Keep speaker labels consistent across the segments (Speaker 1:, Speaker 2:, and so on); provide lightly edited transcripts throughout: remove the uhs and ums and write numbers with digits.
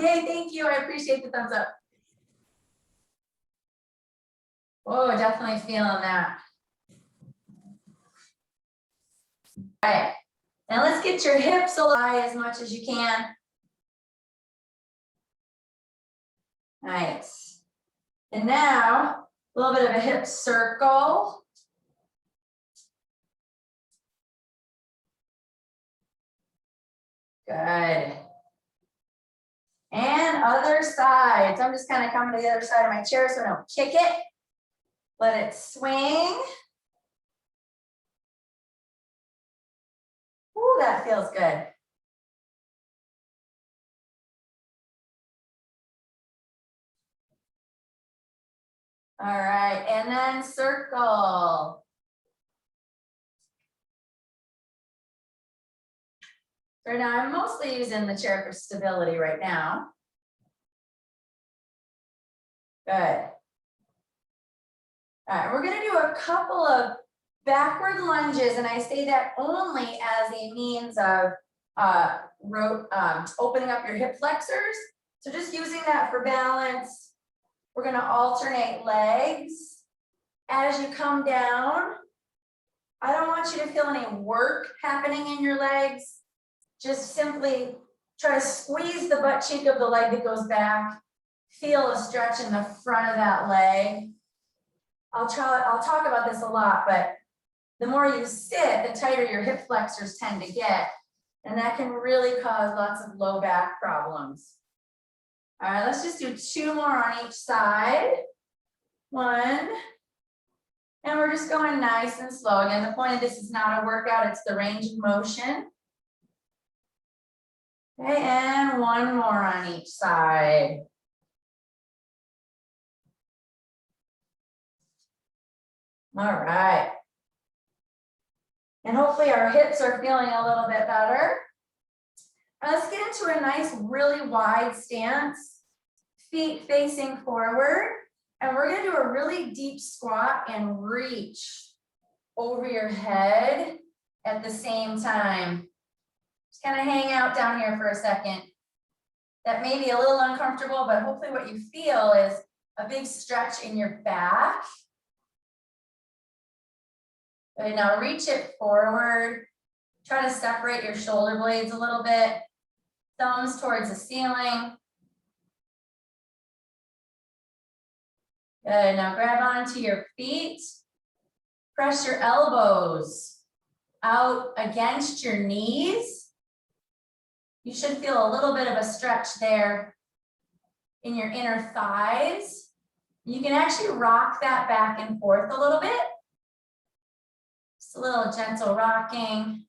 Speaker 1: Hey, thank you. I appreciate the thumbs up. Oh, definitely feeling that. All right. Now let's get your hips high as much as you can. Nice. And now a little bit of a hip circle. Good. And other side. So I'm just kind of coming to the other side of my chair so I don't kick it. Let it swing. Ooh, that feels good. All right, and then circle. So now I'm mostly using the chair for stability right now. Good. All right, we're gonna do a couple of backward lunges, and I say that only as a means of opening up your hip flexors. So just using that for balance. We're gonna alternate legs. As you come down, I don't want you to feel any work happening in your legs. Just simply try to squeeze the butt cheek of the leg that goes back. Feel a stretch in the front of that leg. I'll talk about this a lot, but the more you sit, the tighter your hip flexors tend to get. And that can really cause lots of low back problems. All right, let's just do 2 more on each side. 1. And we're just going nice and slow. Again, the point of this is not a workout, it's the range of motion. Okay, and 1 more on each side. All right. And hopefully our hips are feeling a little bit better. Let's get into a nice, really wide stance, feet facing forward. And we're gonna do a really deep squat and reach over your head at the same time. Just kind of hang out down here for a second. That may be a little uncomfortable, but hopefully what you feel is a big stretch in your back. Okay, now reach it forward. Try to separate your shoulder blades a little bit. Thumbs towards the ceiling. Good, now grab onto your feet. Press your elbows out against your knees. You should feel a little bit of a stretch there in your inner thighs. You can actually rock that back and forth a little bit. Just a little gentle rocking.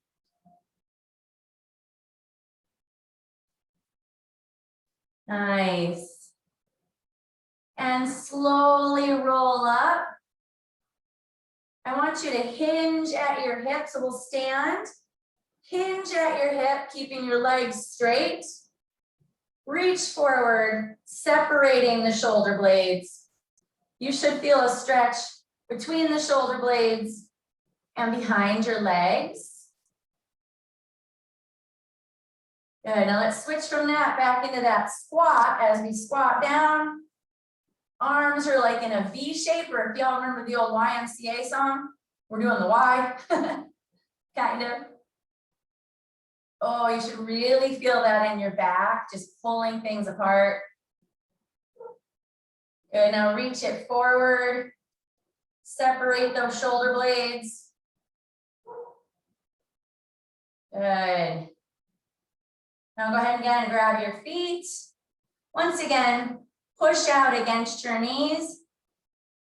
Speaker 1: Nice. And slowly roll up. I want you to hinge at your hip, so we'll stand. Hinge at your hip, keeping your legs straight. Reach forward, separating the shoulder blades. You should feel a stretch between the shoulder blades and behind your legs. Good, now let's switch from that back into that squat. As we squat down, arms are like in a V shape, or if y'all remember the old YMCA song, we're doing the Y, kind of. Oh, you should really feel that in your back, just pulling things apart. Good, now reach it forward. Separate those shoulder blades. Good. Now go ahead again and grab your feet. Once again, push out against your knees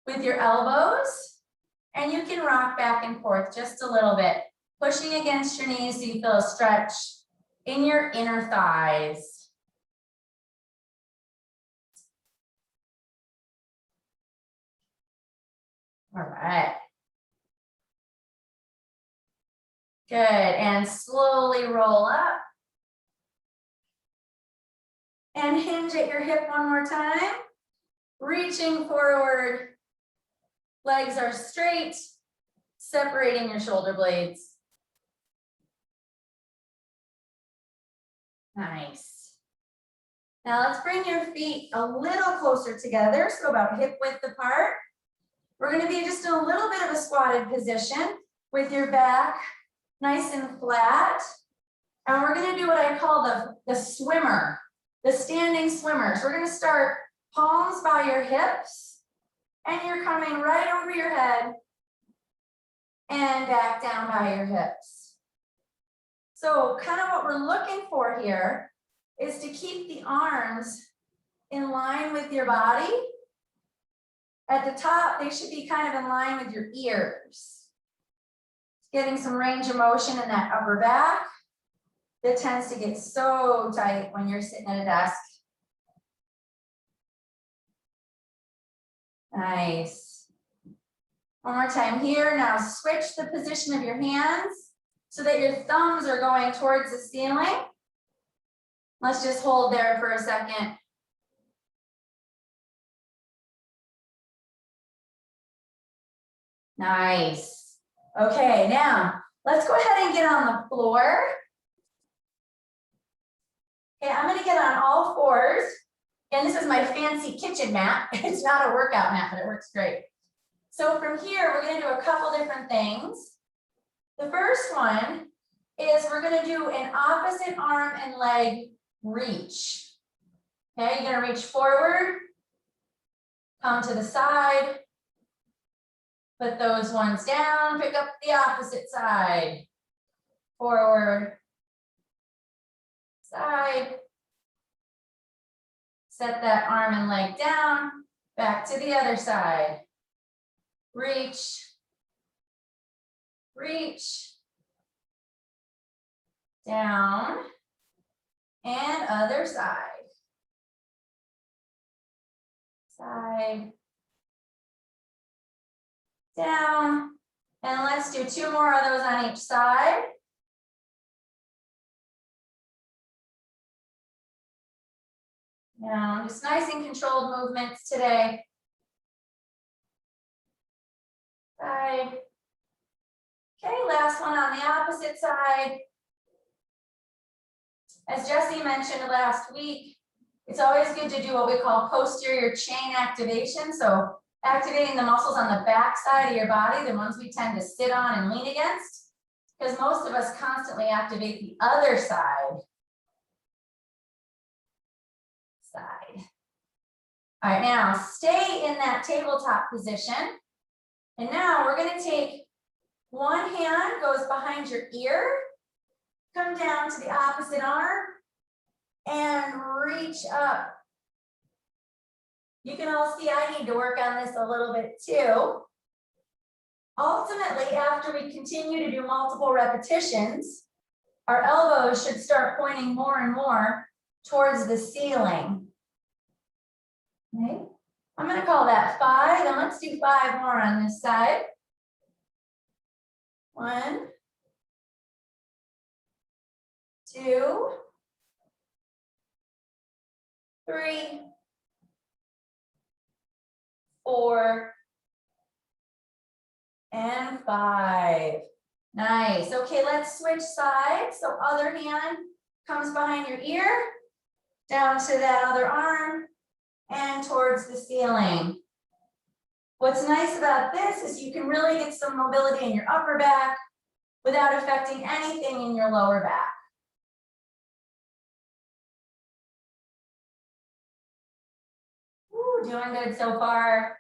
Speaker 1: with your elbows, and you can rock back and forth just a little bit, pushing against your knees so you feel a stretch in your inner thighs. All right. Good, and slowly roll up. And hinge at your hip one more time. Reaching forward. Legs are straight, separating your shoulder blades. Nice. Now let's bring your feet a little closer together, so about hip width apart. We're going to be just in a little bit of a squatted position with your back nice and flat. And we're going to do what I call the swimmer, the standing swimmer. So we're going to start palms by your hips, and you're coming right over your head and back down by your hips. So kind of what we're looking for here is to keep the arms in line with your body. At the top, they should be kind of in line with your ears. Getting some range of motion in that upper back that tends to get so tight when you're sitting at a desk. Nice. One more time here. Now switch the position of your hands so that your thumbs are going towards the ceiling. Let's just hold there for a second. Nice. Okay, now let's go ahead and get on the floor. Okay, I'm gonna get on all fours. And this is my fancy kitchen mat. It's not a workout mat, but it works great. So from here, we're gonna do a couple different things. The first one is we're gonna do an opposite arm and leg reach. Okay, you're gonna reach forward, come to the side, put those ones down, pick up the opposite side, forward, side, set that arm and leg down, back to the other side, reach, reach, down, and other side, side, down, and let's do 2 more of those on each side. Now, just nice and controlled movements today. Side. Okay, last one on the opposite side. As Jesse mentioned last week, it's always good to do what we call posterior chain activation. So activating the muscles on the back side of your body, the ones we tend to sit on and lean against, because most of us constantly activate the other side. All right, now stay in that tabletop position. And now we're going to take one hand goes behind your ear, come down to the opposite arm, and reach up. You can all see I need to work on this a little bit too. Ultimately, after we continue to do multiple repetitions, our elbows should start pointing more and more towards the ceiling. Okay, I'm going to call that 5, and let's do 5 more on this side. 1, 2, 3, 4, and 5. Nice. Okay, let's switch sides. So other hand comes behind your ear, down to that other arm, and towards the ceiling. What's nice about this is you can really get some mobility in your upper back without affecting anything in your lower back. Ooh, doing good so far.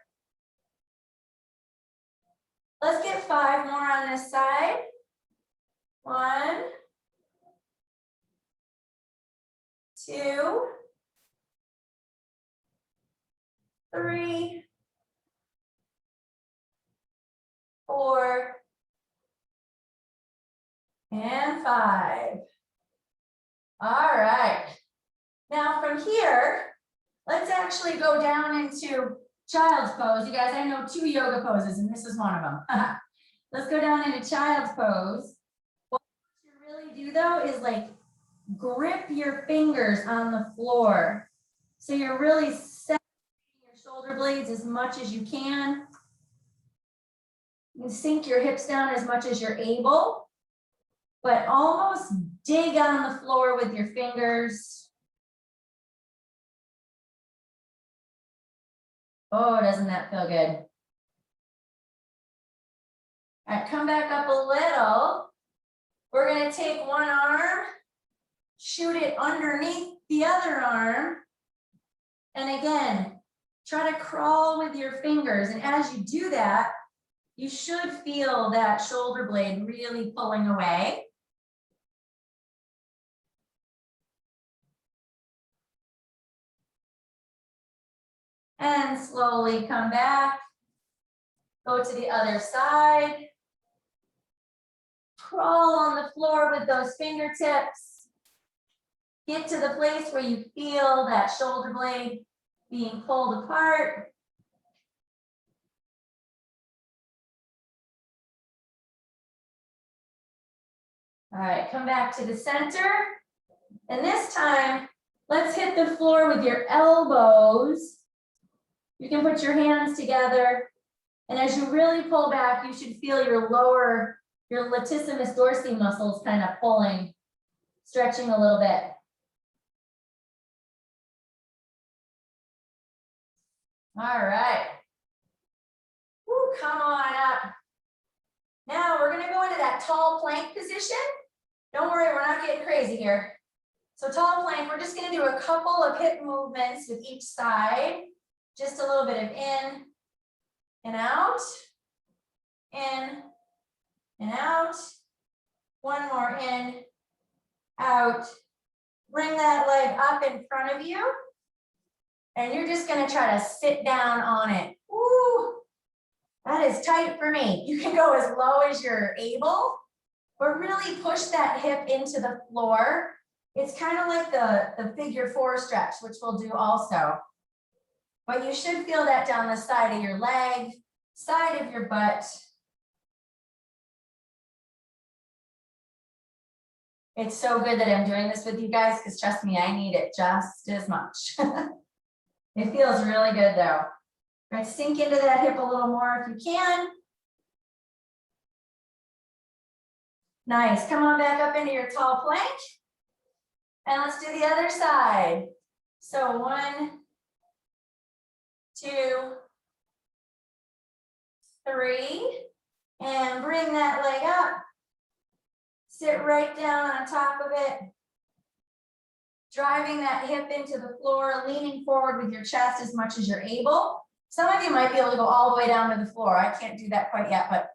Speaker 1: Let's get 5 more on this side. 1, 2, 3, 4, and 5. All right. Now from here, let's actually go down into child's pose. You guys, I know 2 yoga poses, and this is one of them. Let's go down into child's pose. What you really do though is like grip your fingers on the floor. So you're really setting your shoulder blades as much as you can. You can sink your hips down as much as you're able, but almost dig on the floor with your fingers. Oh, doesn't that feel good? All right, come back up a little. We're gonna take one arm, shoot it underneath the other arm. And again, try to crawl with your fingers. And as you do that, you should feel that shoulder blade really pulling away. And slowly come back. Go to the other side. Crawl on the floor with those fingertips. Get to the place where you feel that shoulder blade being pulled apart. All right, come back to the center. And this time, let's hit the floor with your elbows. You can put your hands together. And as you really pull back, you should feel your latissimus dorsi muscles kind of pulling, stretching a little bit. All right. Woo, come on up. Now we're going to go into that tall plank position. Don't worry, we're not getting crazy here. So tall plank, we're just going to do a couple of hip movements with each side. Just a little bit of in and out, in and out. One more in, out. Bring that leg up in front of you. And you're just going to try to sit down on it. Woo, that is tight for me. You can go as low as you're able, but really push that hip into the floor. It's kind of like the figure 4 stretch, which we'll do also. But you should feel that down the side of your leg, side of your butt. It's so good that I'm doing this with you guys, because trust me, I need it just as much. It feels really good though. Right, sink into that hip a little more if you can. Nice, come on back up into your tall plank. And let's do the other side. So 1, 2, 3, and bring that leg up. Sit right down on top of it. Driving that hip into the floor, leaning forward with your chest as much as you're able. Some of you might be able to go all the way down to the floor. I can't do that quite yet, but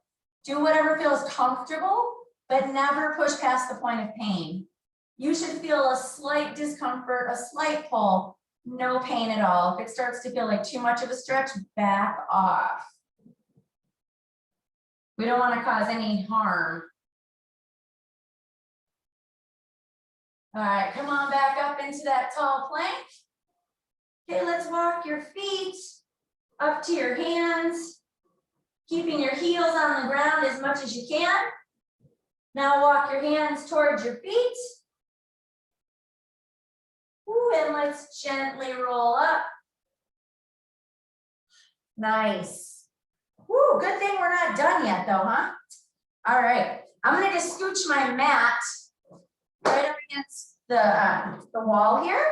Speaker 1: do whatever feels comfortable, but never push past the point of pain. You should feel a slight discomfort, a slight pull, no pain at all. If it starts to feel like too much of a stretch, back off. We don't want to cause any harm. All right, come on back up into that tall plank. Okay, let's walk your feet up to your hands, keeping your heels on the ground as much as you can. Now walk your hands towards your feet. Ooh, and let's gently roll up. Nice. Ooh, good thing we're not done yet though, huh? All right, I'm gonna just scooch my mat right up against the wall here.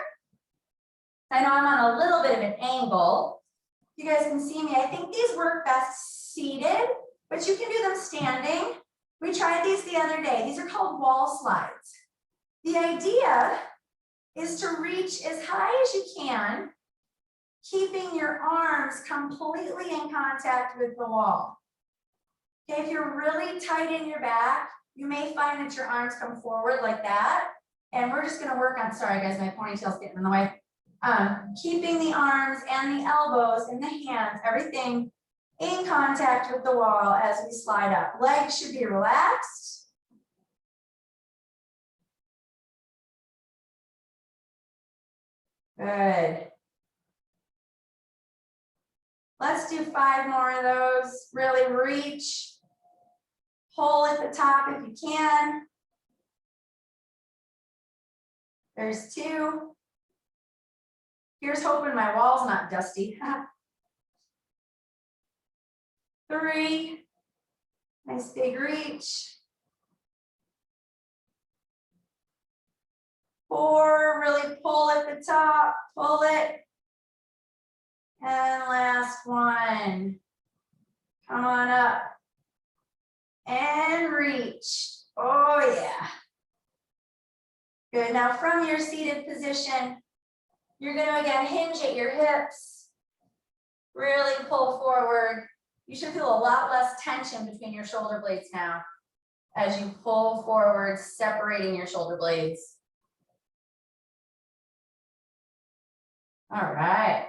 Speaker 1: I know I'm on a little bit of an angle. You guys can see me. I think these work best seated, but you can do them standing. We tried these the other day. These are called wall slides. The idea is to reach as high as you can, keeping your arms completely in contact with the wall. Okay, if you're really tight in your back, you may find that your arms come forward like that. And we're just gonna work on, sorry guys, my ponytail's getting in the way. Keeping the arms and the elbows and the hands, everything in contact with the wall as we slide up. Legs should be relaxed. Good. Let's do 5 more of those. Really reach. Pull at the top if you can. There's 2. Here's hoping my wall's not dusty. 3. Nice big reach. 4, really pull at the top, pull it. And last one. Come on up. And reach. Oh yeah. Good. Now from your seated position, you're going to again hinge at your hips. Really pull forward. You should feel a lot less tension between your shoulder blades now as you pull forward, separating your shoulder blades. All right.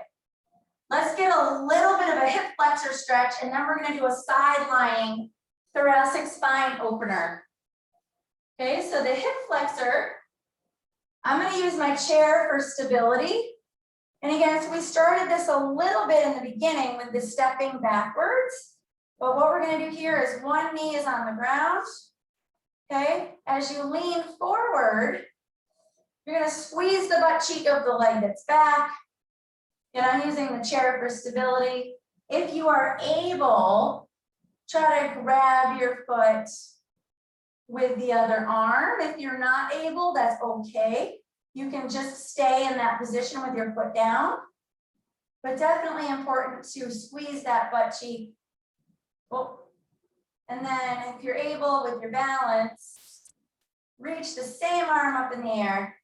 Speaker 1: Let's get a little bit of a hip flexor stretch, and then we're going to do a side lying thoracic spine opener. Okay, so the hip flexor, I'm going to use my chair for stability. And again, so we started this a little bit in the beginning with the stepping backwards. But what we're going to do here is one knee is on the ground. Okay, as you lean forward, you're going to squeeze the butt cheek of the leg that's back. And I'm using the chair for stability. If you are able, try to grab your foot with the other arm. If you're not able, that's okay. You can just stay in that position with your foot down. But definitely important to squeeze that butt cheek. Oh. And then if you're able with your balance, reach the same arm up in the air.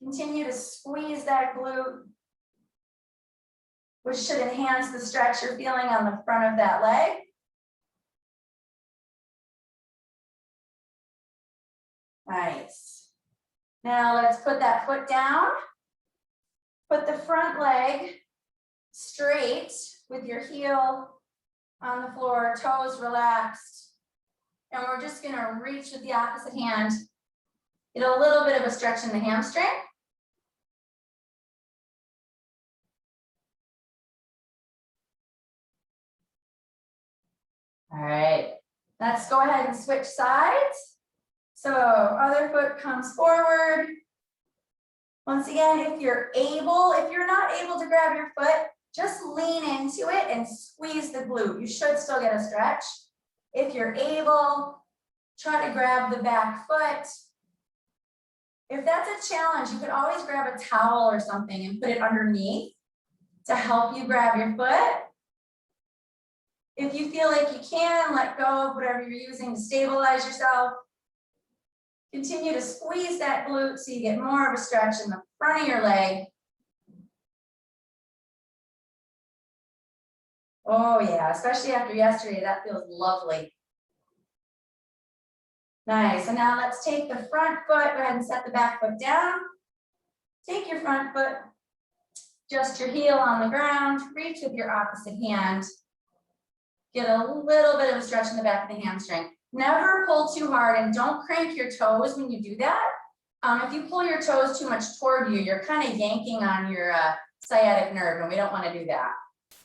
Speaker 1: Continue to squeeze that glute, which should enhance the stretch you're feeling on the front of that leg. Nice. Now let's put that foot down. Put the front leg straight with your heel on the floor, toes relaxed. And we're just gonna reach with the opposite hand. Get a little bit of a stretch in the hamstring. All right, let's go ahead and switch sides. So other foot comes forward. Once again, if you're able, if you're not able to grab your foot, just lean into it and squeeze the glute. You should still get a stretch. If you're able, try to grab the back foot. If that's a challenge, you could always grab a towel or something and put it underneath to help you grab your foot. If you feel like you can, let go of whatever you're using to stabilize yourself. Continue to squeeze that glute so you get more of a stretch in the front of your leg. Oh yeah, especially after yesterday, that feels lovely. Nice, and now let's take the front foot, go ahead and set the back foot down. Take your front foot, just your heel on the ground, reach with your opposite hand. Get a little bit of a stretch in the back of the hamstring. Never pull too hard and don't crank your toes when you do that. If you pull your toes too much toward you, you're kind of yanking on your sciatic nerve, and we don't want to do that.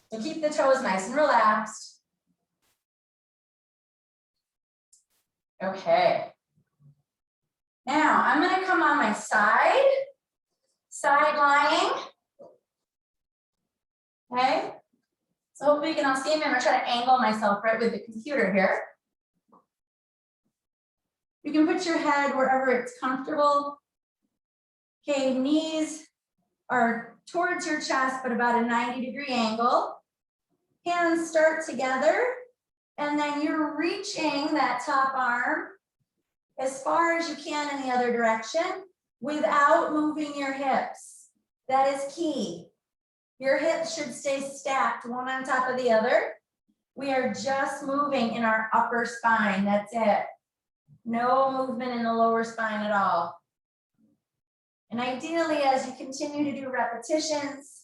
Speaker 1: So keep the toes nice and relaxed. Okay. Now I'm going to come on my side lying. Okay. So hopefully you can all see me. I'm going to try to angle myself right with the computer here. You can put your head wherever it's comfortable. Okay, knees are towards your chest, but about a 90-degree angle. Hands start together, and then you're reaching that top arm as far as you can in the other direction without moving your hips. That is key. Your hips should stay stacked, one on top of the other. We are just moving in our upper spine, that's it. No movement in the lower spine at all. And ideally, as you continue to do repetitions,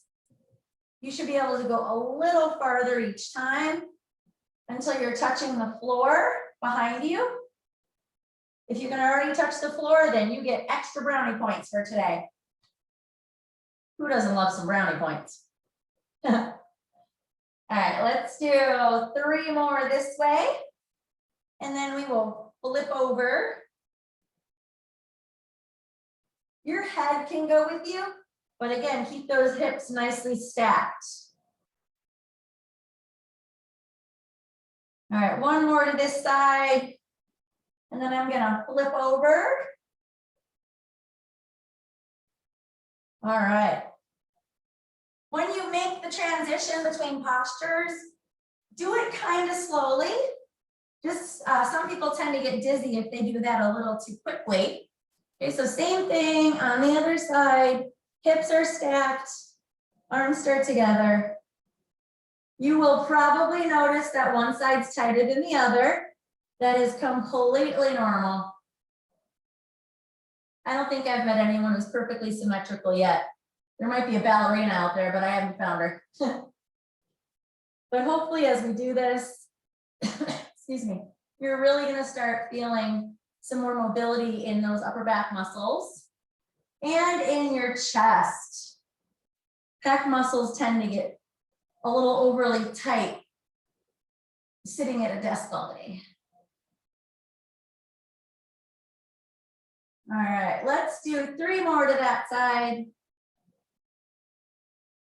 Speaker 1: you should be able to go a little farther each time until you're touching the floor behind you. If you can already touch the floor, then you get extra brownie points for today. Who doesn't love some brownie points? All right, let's do 3 more this way, and then we will flip over. Your head can go with you, but again, keep those hips nicely stacked. All right, 1 more to this side, and then I'm gonna flip over. All right. When you make the the transition between postures, do it kind of slowly. Just some people tend to get dizzy if they do that a little too quickly. Okay, so same thing on the other side. Hips are stacked, arms start together. You will probably notice that one side's tighter than the other. That is completely normal. I don't think I've met anyone who's perfectly symmetrical yet. There might be a ballerina out there, but I haven't found her. But hopefully as we do this, excuse me, you're really gonna start feeling some more mobility in those upper back muscles and in your chest. Pec muscles tend to get a little overly tight sitting at a desk all day. All right, let's do 3 more to that side.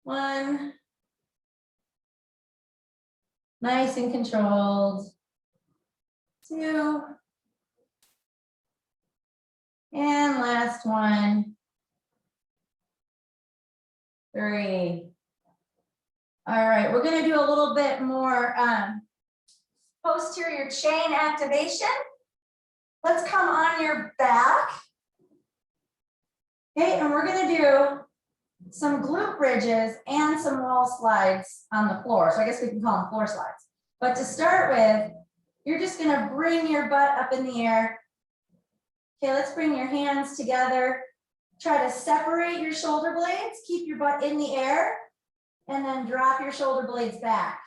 Speaker 1: 1. Nice and controlled. 2. And last one. 3. All right, we're gonna do a little bit more posterior chain activation. Let's come on your back. Okay, and we're gonna do some glute bridges and some wall slides on the floor. So I guess we can call them floor slides. But to start with, you're just gonna bring your butt up in the air. Okay, let's bring your hands together. Try to separate your shoulder blades, keep your butt in the air, and then drop your shoulder blades back.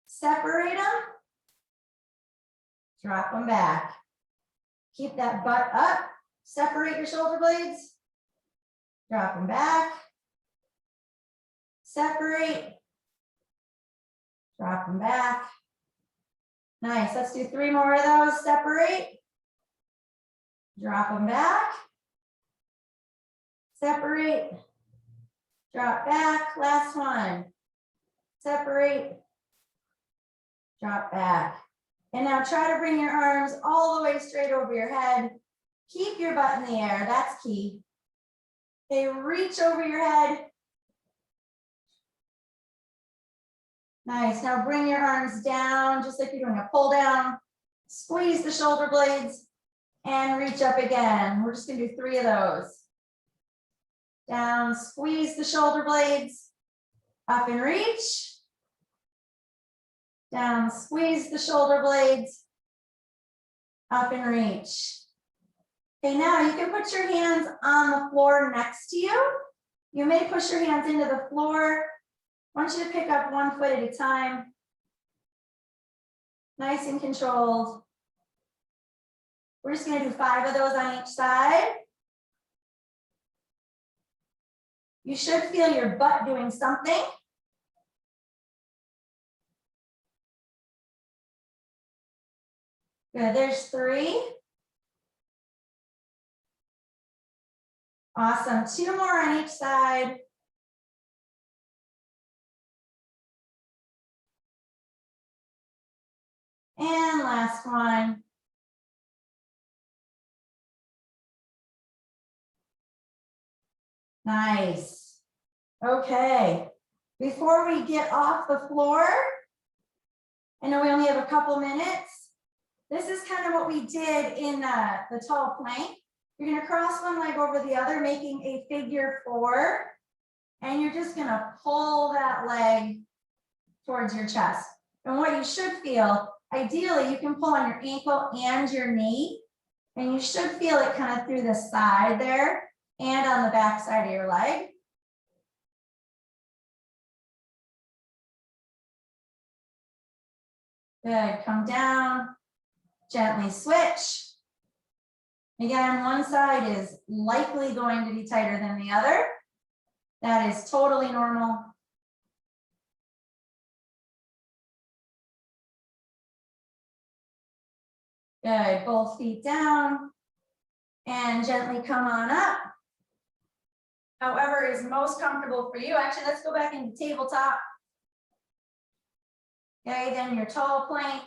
Speaker 1: Separate them, drop them back. Keep that butt up, separate your shoulder blades, drop them back, separate, drop them back. Nice, let's do 3 more of those. Separate, drop them back, separate, drop back. Last one, separate, drop back. And now try to bring your arms all the way straight over your head. Keep your butt in the air, that's key. Okay, reach over your head. Nice, now bring your arms down, just like you're doing a pull down. Squeeze the shoulder blades and reach up again. We're just gonna do 3 of those. Down, squeeze the shoulder blades, up and reach. Down, squeeze the shoulder blades, up and reach. Okay, now you can put your hands on the floor next to you. You may push your hands into the floor. I want you to pick up 1 foot at a time. Nice and controlled. We're just gonna do 5 of those on each side. You should feel your butt doing something. Good, there's 3. Awesome, 2 more on each side. And last one. Nice. Okay, before we get off the floor, I know we only have a couple minutes. This is kind of what we did in the tall plank. You're gonna cross one leg over the other, making a figure 4. And you're just gonna pull that leg towards your chest. And what you should feel, ideally, you can pull on your ankle and your knee. And you should feel it kind of through the side there and on the back side of your leg. Good, come down, gently switch. Again, one side is likely going to be tighter than the other. That is totally normal. Good, both feet down and gently come on up. However is most comfortable for you. Actually, let's go back into tabletop. Okay, then your tall plank.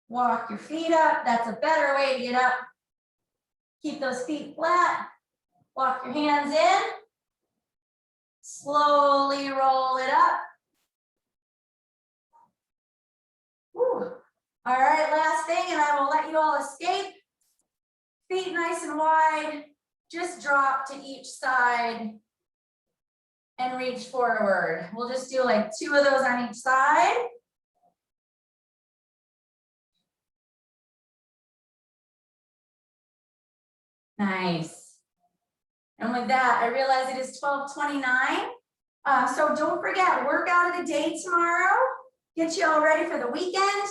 Speaker 1: Walk your feet up. That's a better way to get up. Keep those feet flat. Walk your hands in. Slowly you all escape. Feet nice and wide, just drop to each side and reach forward. We'll just do like 2 of those on each side. Nice. And with that, I realize it is 12:29. So don't forget, workout of the day tomorrow. Get you all ready for the weekend.